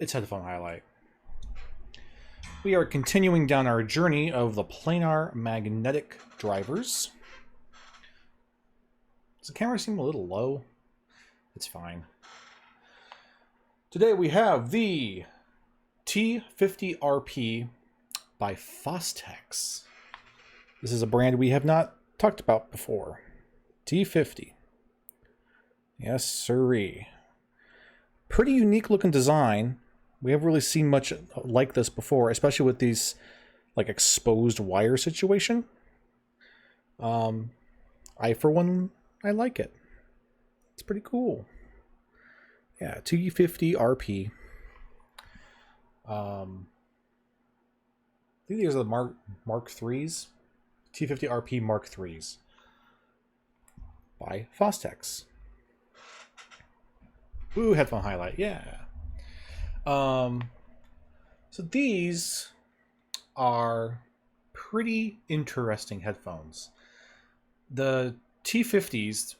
it's Headphone Highlight. We are continuing down our journey of the planar magnetic drivers. Does the camera seem a little low? It's fine. Today we have the T50RP by Fostex. This is a brand we have not talked about before. T50. Yes, sirree. Pretty unique looking design. We haven't really seen much like this before, especially with these like exposed wire situation. For one, I like it. It's pretty cool. Yeah, T50RP. I think these are the Mark IIIs. T50RP Mark IIIs by Fostex. Ooh, headphone highlight, yeah. So these are pretty interesting headphones. The T50s,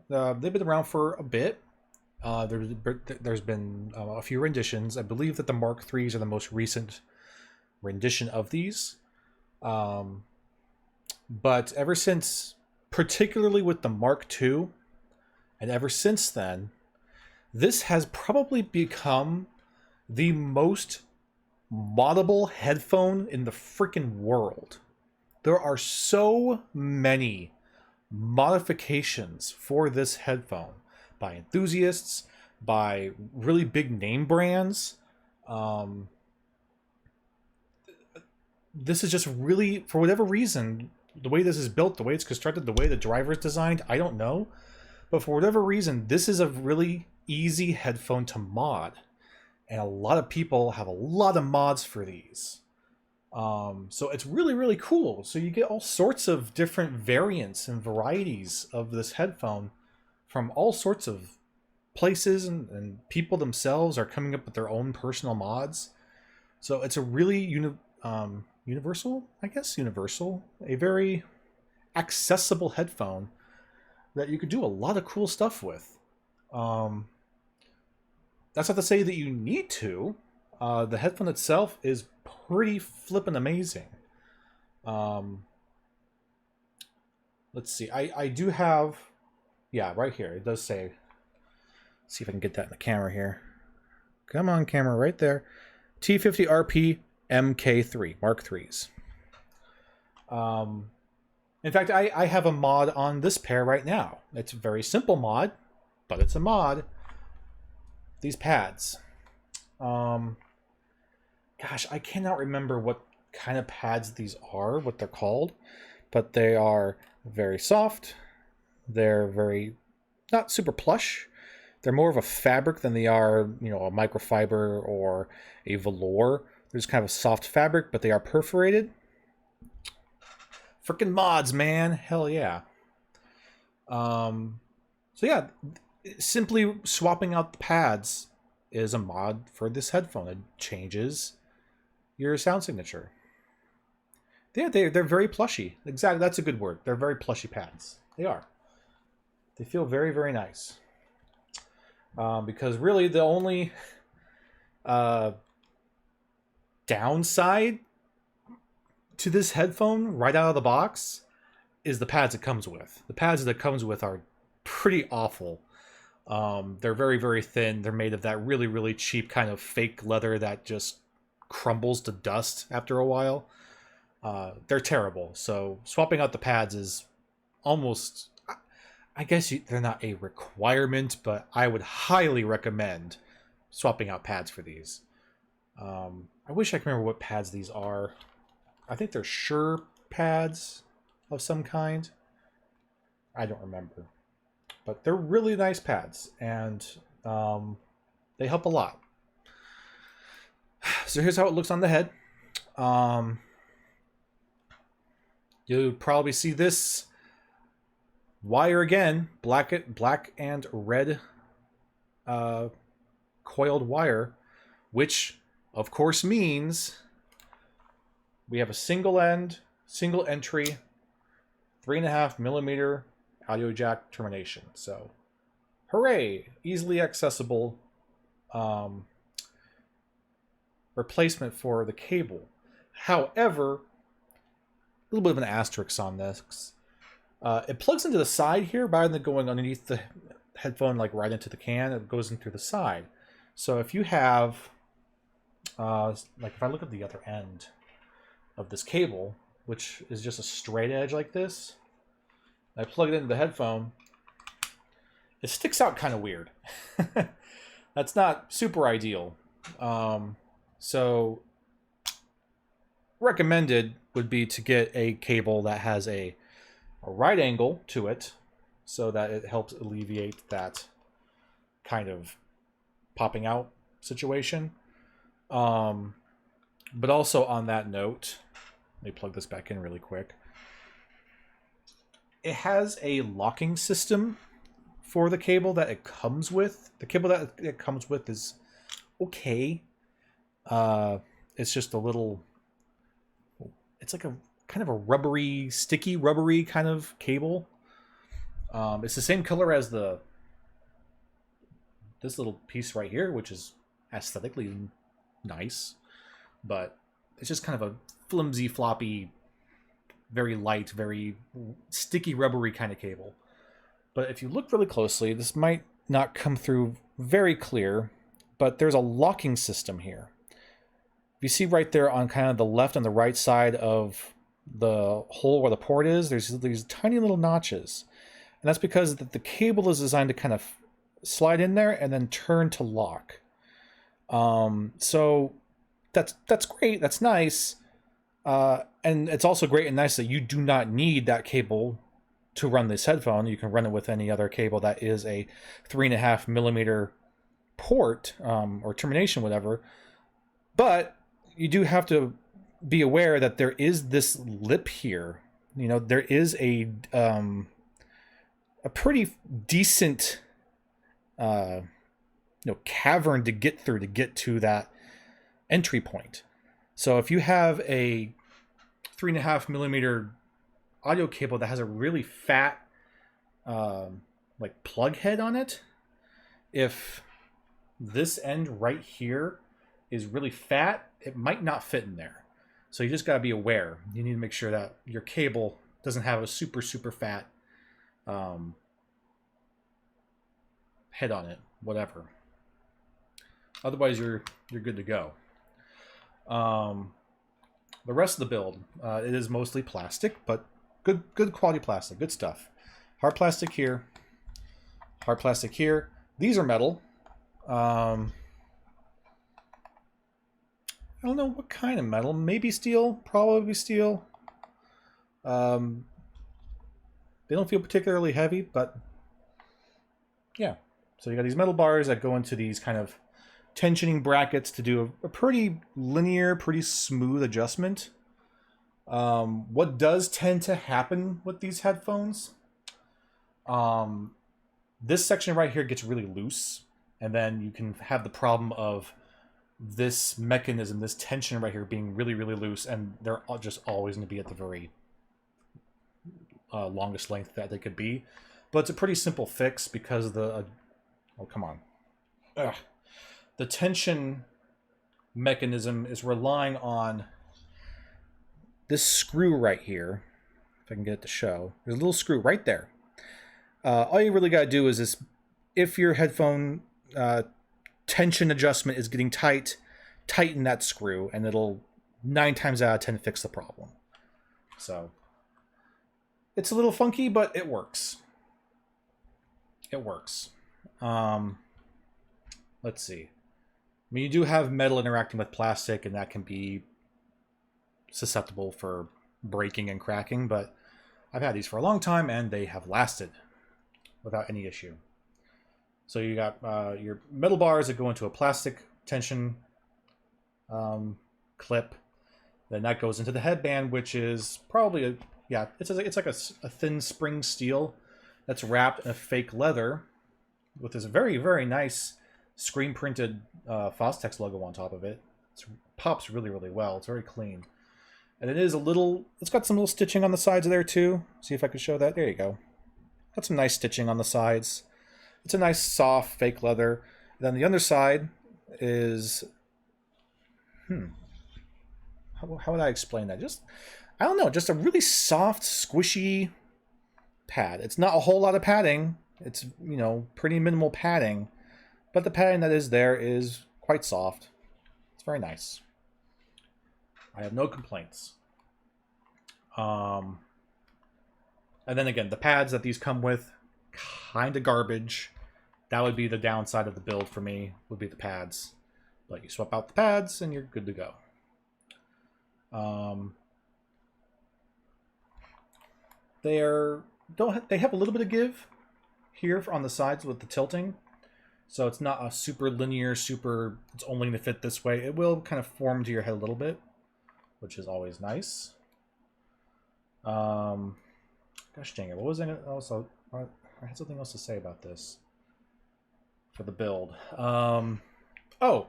they've been around for a bit. There's been a few renditions. I believe that the Mark IIIs are the most recent rendition of these. But ever since, particularly with the Mark II, and ever since then, this has probably become the most moddable headphone in the freaking world. There are so many modifications for this headphone by enthusiasts, by really big name brands. This is just really, for whatever reason, the way this is built, the way it's constructed, the way the driver is designed, I don't know. But for whatever reason, this is a really easy headphone to mod. And a lot of people have a lot of mods for these. So it's really, really cool. So you get all sorts of different variants and varieties of this headphone from all sorts of places, and people themselves are coming up with their own personal mods. So it's a really universal, a very accessible headphone that you could do a lot of cool stuff with. That's not to say that you need to. The headphone itself is pretty flippin' amazing. Let's see. I do have... Yeah, right here. It does say... Let's see if I can get that in the camera here. Come on, camera, right there. T50RP mk3, Mark IIIs. In fact, I have a mod on this pair right now. It's a very simple mod, but it's a mod. These pads. Gosh, I cannot remember what kind of pads these are, what they're called, but they are very soft. They're very, not super plush. They're more of a fabric than they are, you know, a microfiber or a velour. They're just kind of a soft fabric, but they are perforated. Freaking mods, man. Hell yeah. So yeah, simply swapping out the pads is a mod for this headphone. It changes your sound signature. Yeah, they're very plushy. Exactly, that's a good word. They're very plushy pads. They are. They feel very, very nice. Because really the only downside to this headphone right out of the box is the pads it comes with. The pads that it comes with are pretty awful. They're very, very thin. They're made of that really, really cheap kind of fake leather that just crumbles to dust after a while. They're terrible. So swapping out the pads is almost... I guess they're not a requirement, but I would highly recommend swapping out pads for these. I wish I could remember what pads these are. I think they're Shure pads of some kind. I don't remember. But they're really nice pads, and they help a lot. So here's how it looks on the head. You'll probably see this wire again, black and red coiled wire, which of course means we have a single entry, 3.5 millimeter audio jack termination. So hooray, easily accessible. replacement for the cable. However, a little bit of an asterisk on this. It plugs into the side here rather than going underneath the headphone, like right into the can. It goes in through the side. So if you have, like if I look at the other end of this cable, which is just a straight edge like this, I plug it into the headphone, it sticks out kind of weird. That's not super ideal. So recommended would be to get a cable that has a right angle to it so that it helps alleviate that kind of popping out situation. But also on that note, let me plug this back in really quick. It has a locking system for the cable that it comes with. The cable that it comes with is okay. It's just a little, it's like a kind of a rubbery, sticky rubbery kind of cable. It's the same color as this little piece right here, which is aesthetically nice, but it's just kind of a flimsy, floppy, very light, very sticky, rubbery kind of cable. But if you look really closely, this might not come through very clear, but there's a locking system here. You see right there on kind of the left and the right side of the hole where the port is, there's these tiny little notches. And that's because the cable is designed to kind of slide in there and then turn to lock. So that's great, that's nice. And it's also great and nice that you do not need that cable to run this headphone. You can run it with any other cable that is a 3.5 millimeter port, or termination, whatever. But you do have to be aware that there is this lip here. You know, there is a pretty decent cavern to get through to get to that entry point. So if you have a 3.5 millimeter audio cable that has a really fat like plug head on it, if this end right here is really fat, it might not fit in there. So you just got to be aware. You need to make sure that your cable doesn't have a super fat head on it, whatever. Otherwise you're good to go. The rest of the build, it is mostly plastic, but good quality plastic, good stuff. Hard plastic here, hard plastic here. These are metal. I don't know what kind of metal. Maybe steel, probably steel. They don't feel particularly heavy, but yeah. So you got these metal bars that go into these kind of tensioning brackets to do a pretty linear, pretty smooth adjustment. What does tend to happen with these headphones, this section right here gets really loose, and then you can have the problem of this mechanism, this tension right here being really loose, and they're just always going to be at the very longest length that they could be. But it's a pretty simple fix because the oh, come on. Ugh. The tension mechanism is relying on this screw right here. If I can get it to show. There's a little screw right there. All you really got to do is if your headphone tension adjustment is getting tight, tighten that screw, and it'll 9 times out of 10 fix the problem. So it's a little funky, but it works. It works. Let's see. I mean, you do have metal interacting with plastic, and that can be susceptible for breaking and cracking, but I've had these for a long time, and they have lasted without any issue. So you got your metal bars that go into a plastic tension clip. Then that goes into the headband, which is probably it's like a thin spring steel that's wrapped in a fake leather with this very nice screen printed Fostex logo on top of it. It pops really well. It's very clean, and it is it's got some little stitching on the sides there too. See if I can show that. There you go. Got some nice stitching on the sides. It's a nice soft fake leather. Then the underside is How would I explain that? Just, I don't know, just a really soft, squishy pad. It's not a whole lot of padding. It's, you know, pretty minimal padding, but the padding that is there is quite soft. It's very nice. I have no complaints. And then again, the pads that these come with, kind of garbage. That would be the downside of the build for me, would be the pads. But you swap out the pads and you're good to go. They have a little bit of give here on the sides with the tilting. So it's not a super linear, it's only going to fit this way. It will kind of form to your head a little bit, which is always nice. Gosh dang it, what was I also... I had something else to say about this for the build. Oh,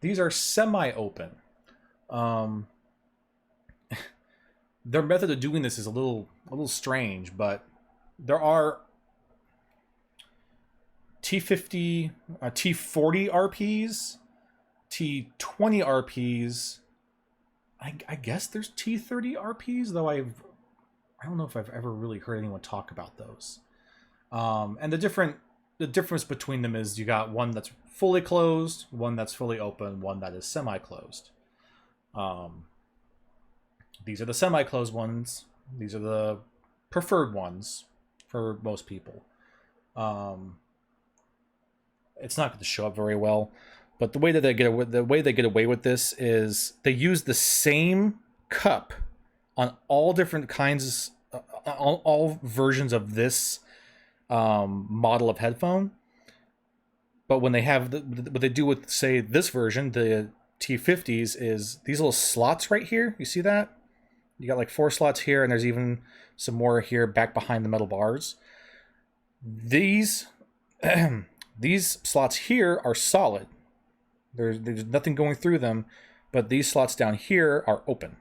these are semi-open. Their method of doing this is a little strange, but there are T50, T40 RPs, T20 RPs. I guess there's T30 RPs, though I don't know if I've ever really heard anyone talk about those. And the difference between them is you got one that's fully closed, one that's fully open, one that is semi-closed. These are the semi-closed ones. These are the preferred ones for most people. It's not going to show up very well, but the way that they get away with this is they use the same cup on all different kinds, all versions of this model of headphone. But when they have what they do with, say, this version, the T50s, is these little slots right here. You see that? You got like 4 slots here, and there's even some more here back behind the metal bars. These slots here are solid. There's nothing going through them, but these slots down here are open.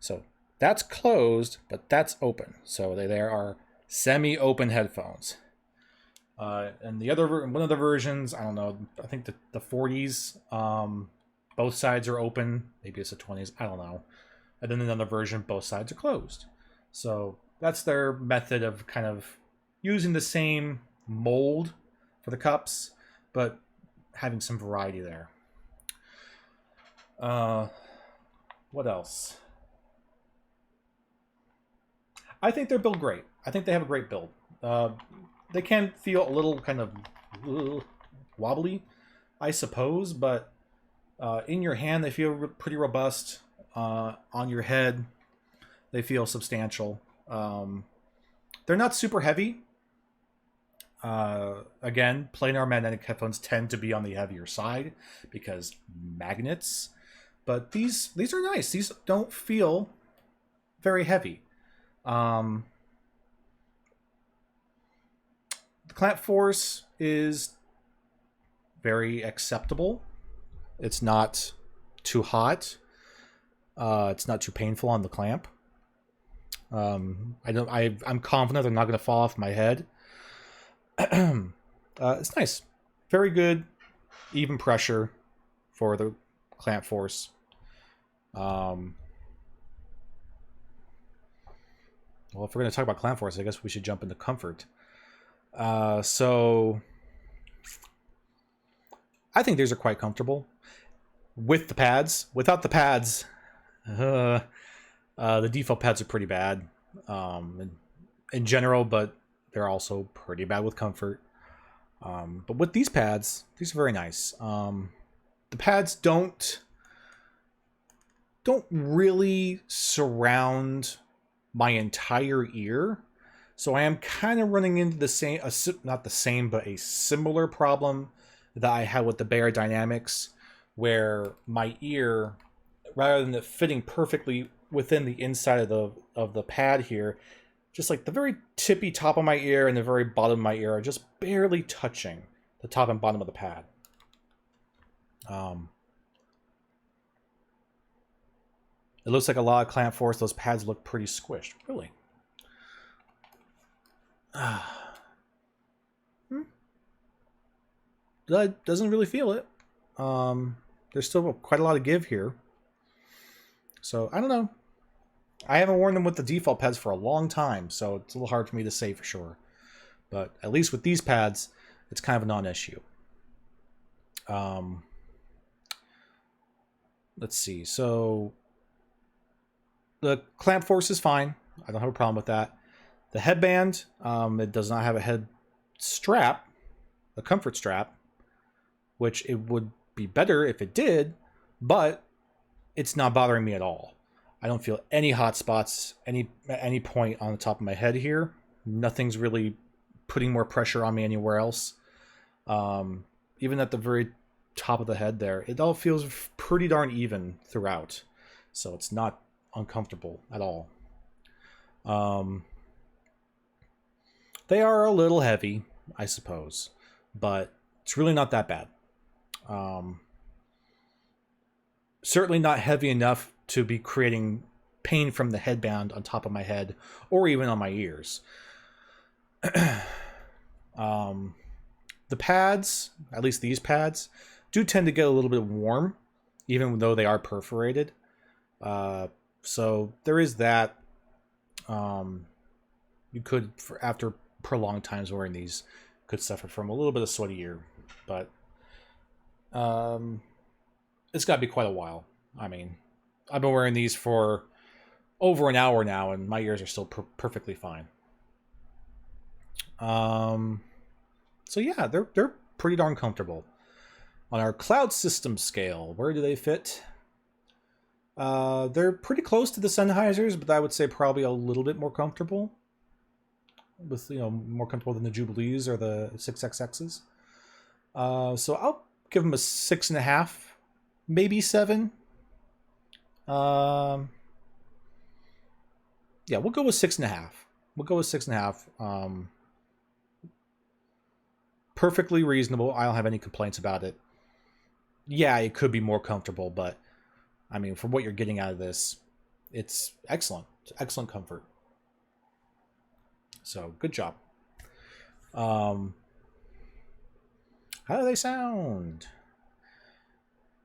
So that's closed, but that's open. So they are semi-open headphones. And one of the versions, I don't know, I think the 40s, both sides are open. Maybe it's the 20s, I don't know. And then another version, both sides are closed. So that's their method of kind of using the same mold for the cups, but having some variety there. What else? I think they're built great. I think they have a great build. They can feel a little kind of wobbly, I suppose, but in your hand they feel pretty robust. On your head, they feel substantial. They're not super heavy. Again, planar magnetic headphones tend to be on the heavier side because magnets. But these are nice. These don't feel very heavy. The clamp force is very acceptable. It's not too hot. It's not too painful on the clamp. I'm confident they're not going to fall off my head. It's nice. Very good, even pressure for the clamp force. Well, if we're going to talk about clamp force, I guess we should jump into comfort. So I think these are quite comfortable with the pads. Without the pads, the default pads are pretty bad in general, but they're also pretty bad with comfort. But with these pads, these are very nice. The pads don't really surround my entire ear, so I am kind of running into the same, not the same, but a similar problem that I had with the Bear Dynamics, where my ear, rather than it fitting perfectly within the inside of the pad here, just like the very tippy top of my ear and the very bottom of my ear are just barely touching the top and bottom of the pad. It looks like a lot of clamp force. Those pads look pretty squished. Really. Doesn't really feel it. there's still quite a lot of give here. So I don't know. I haven't worn them with the default pads for a long time, so it's a little hard for me to say for sure. But at least with these pads, it's kind of a non-issue. Let's see. So the clamp force is fine. I don't have a problem with that. The headband, it does not have a head strap, a comfort strap, which it would be better if it did, but it's not bothering me at all. I don't feel any hot spots at any point on the top of my head here. Nothing's really putting more pressure on me anywhere else. Even at the very top of the head there, it all feels pretty darn even throughout. So it's not uncomfortable at all. They are a little heavy, I suppose, but it's really not that bad. Certainly not heavy enough to be creating pain from the headband on top of my head or even on my ears. The pads, at least these pads, do tend to get a little bit warm, even though they are perforated. So there is that. You could, after prolonged times wearing these, could suffer from a little bit of sweaty ear, but it's got to be quite a while. I mean, I've been wearing these for over an hour now, and my ears are still perfectly fine. So yeah, they're pretty darn comfortable. On our cloud system scale, where do they fit? They're pretty close to the Sennheisers, but I would say probably a little bit more comfortable. With, you know, more comfortable than the Jubilees or the 6XXs. So I'll give them a 6.5, maybe 7. Yeah, we'll go with 6.5. We'll go with 6.5. Perfectly reasonable. I don't have any complaints about it. Yeah, it could be more comfortable, but I mean, for what you're getting out of this, it's excellent. It's excellent comfort. So, good job. How do they sound?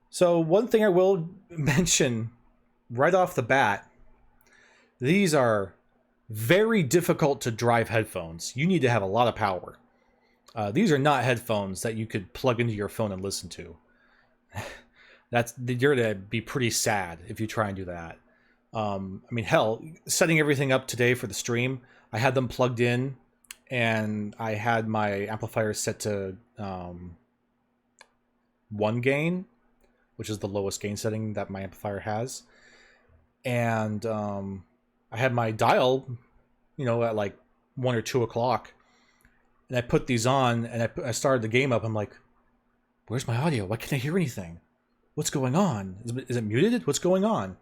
So, one thing I will mention right off the bat, these are very difficult to drive headphones. You need to have a lot of power. These are not headphones that you could plug into your phone and listen to. You're to be pretty sad if you try and do that. I mean, hell, setting everything up today for the stream, I had them plugged in, and I had my amplifier set to 1 gain, which is the lowest gain setting that my amplifier has. And I had my dial, you know, at like 1 or 2 o'clock, and I put these on, and I started the game up. I'm like, where's my audio? Why can't I hear anything? What's going on? Is it muted? What's going on?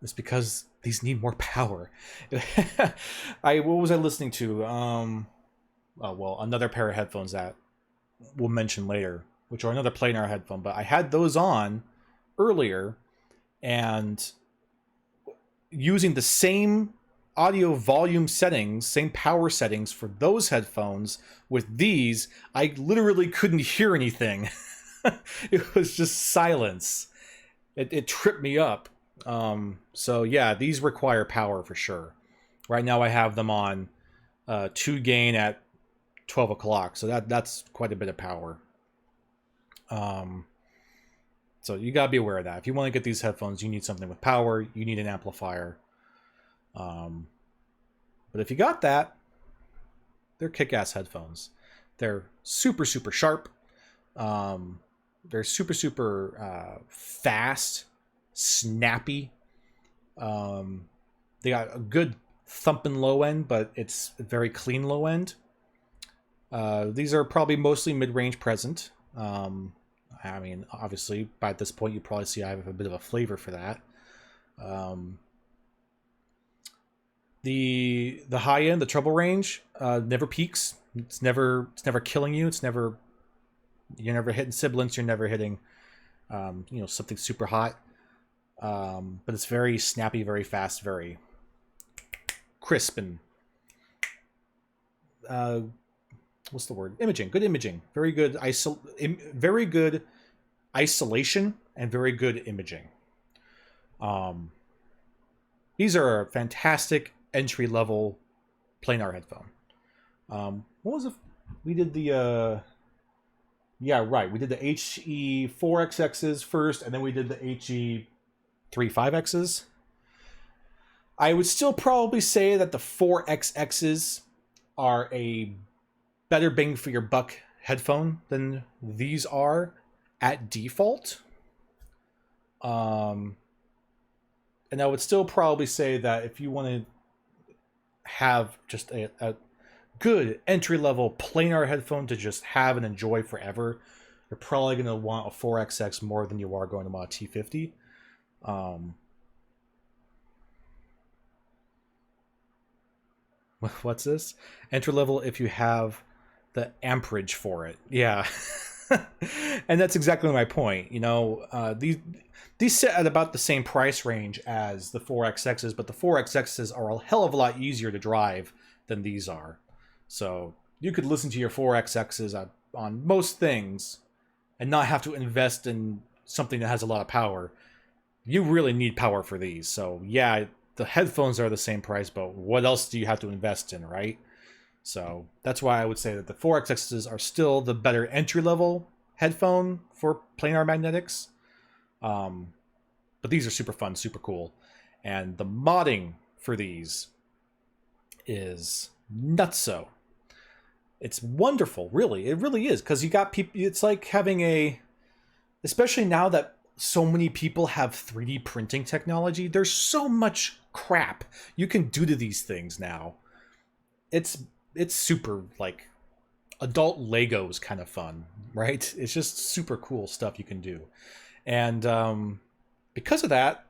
It's because these need more power. What was I listening to? Oh, well, another pair of headphones that we'll mention later, which are another planar headphone. But I had those on earlier, and using the same audio volume settings, same power settings for those headphones with these, I literally couldn't hear anything. It was just silence. It tripped me up. So yeah, these require power for sure. Right now I have them on 2 gain at 12 o'clock, so that's quite a bit of power. So you gotta be aware of that. If you want to get these headphones, you need something with power. You need an amplifier. But if you got that, they're kick-ass headphones. They're super, super sharp. They're super, super fast, snappy. They got a good thumping low end, but it's a very clean low end. These are probably mostly mid-range present. I mean, obviously, by this point, you probably see I have a bit of a flavor for that. The high end, the treble range, never peaks. It's never killing you. You're never hitting sibilants. You're never hitting, something super hot. But it's very snappy, very fast, very crisp, and what's the word? Imaging. Good imaging. Very good very good isolation and very good imaging. These are a fantastic entry-level planar headphone. What was it? We did the yeah, right. We did the HE4XXs first, and then we did the HE35Xs. I would still probably say that the 4XXs are a better bang for your buck headphone than these are at default. And I would still probably say that if you want to have just a good entry-level planar headphone to just have and enjoy forever, you're probably going to want a 4XX more than you are going to want a T50. What's this? Entry-level if you have the amperage for it. Yeah. And that's exactly my point. You know, these sit at about the same price range as the 4XXs, but the 4XXs are a hell of a lot easier to drive than these are. So you could listen to your 4XXs on most things and not have to invest in something that has a lot of power. You really need power for these. So yeah, the headphones are the same price, but what else do you have to invest in, right? So that's why I would say that the 4XXs are still the better entry-level headphone for planar magnetics. But these are super fun, super cool. And the modding for these is nutso. It's wonderful, really. It really is, because you got people. It's like having especially now that so many people have 3D printing technology, there's so much crap you can do to these things now. It's super, like, adult Legos kind of fun, right? It's just super cool stuff you can do. And because of that,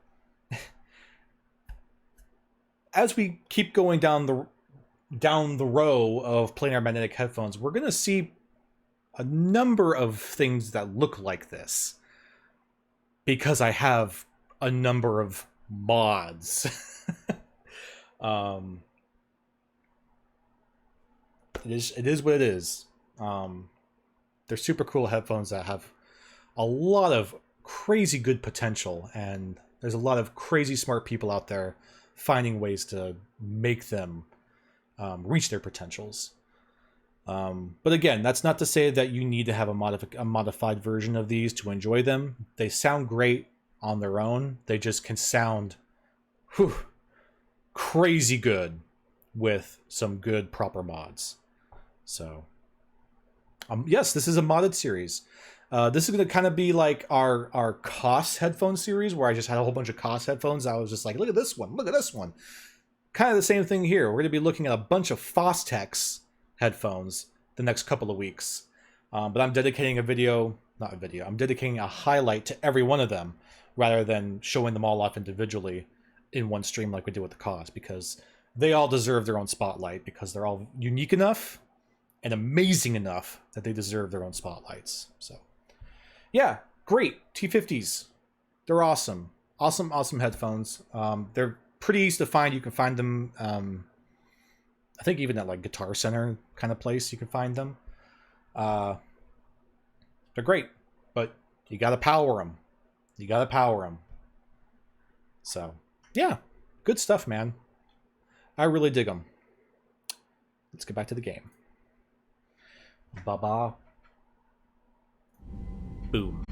as we keep going down the row of planar magnetic headphones, we're going to see a number of things that look like this, because I have a number of mods. It is what it is. They're super cool headphones that have a lot of crazy good potential, and there's a lot of crazy smart people out there finding ways to make them reach their potentials. But again, that's not to say that you need to have a modified version of these to enjoy them. They sound great on their own. They just can sound crazy good with some good proper mods. So yes, this is a modded series. This is going to kind of be like our COS headphone series, where I just had a whole bunch of COS headphones. I was just like, look at this one, look at this one. Kind of the same thing here. We're going to be looking at a bunch of Fostex headphones the next couple of weeks. But I'm dedicating I'm dedicating a highlight to every one of them, rather than showing them all off individually in one stream like we did with the COS, because they all deserve their own spotlight, because they're all unique enough and amazing enough that they deserve their own spotlights. So yeah, great. T50s. They're awesome. Awesome headphones. They're pretty easy to find. You can find them, I think even at like Guitar Center kind of place you can find them. They're great, but you gotta power them. So yeah, good stuff, man. I really dig them. Let's get back to the game. Ba-ba. Boom.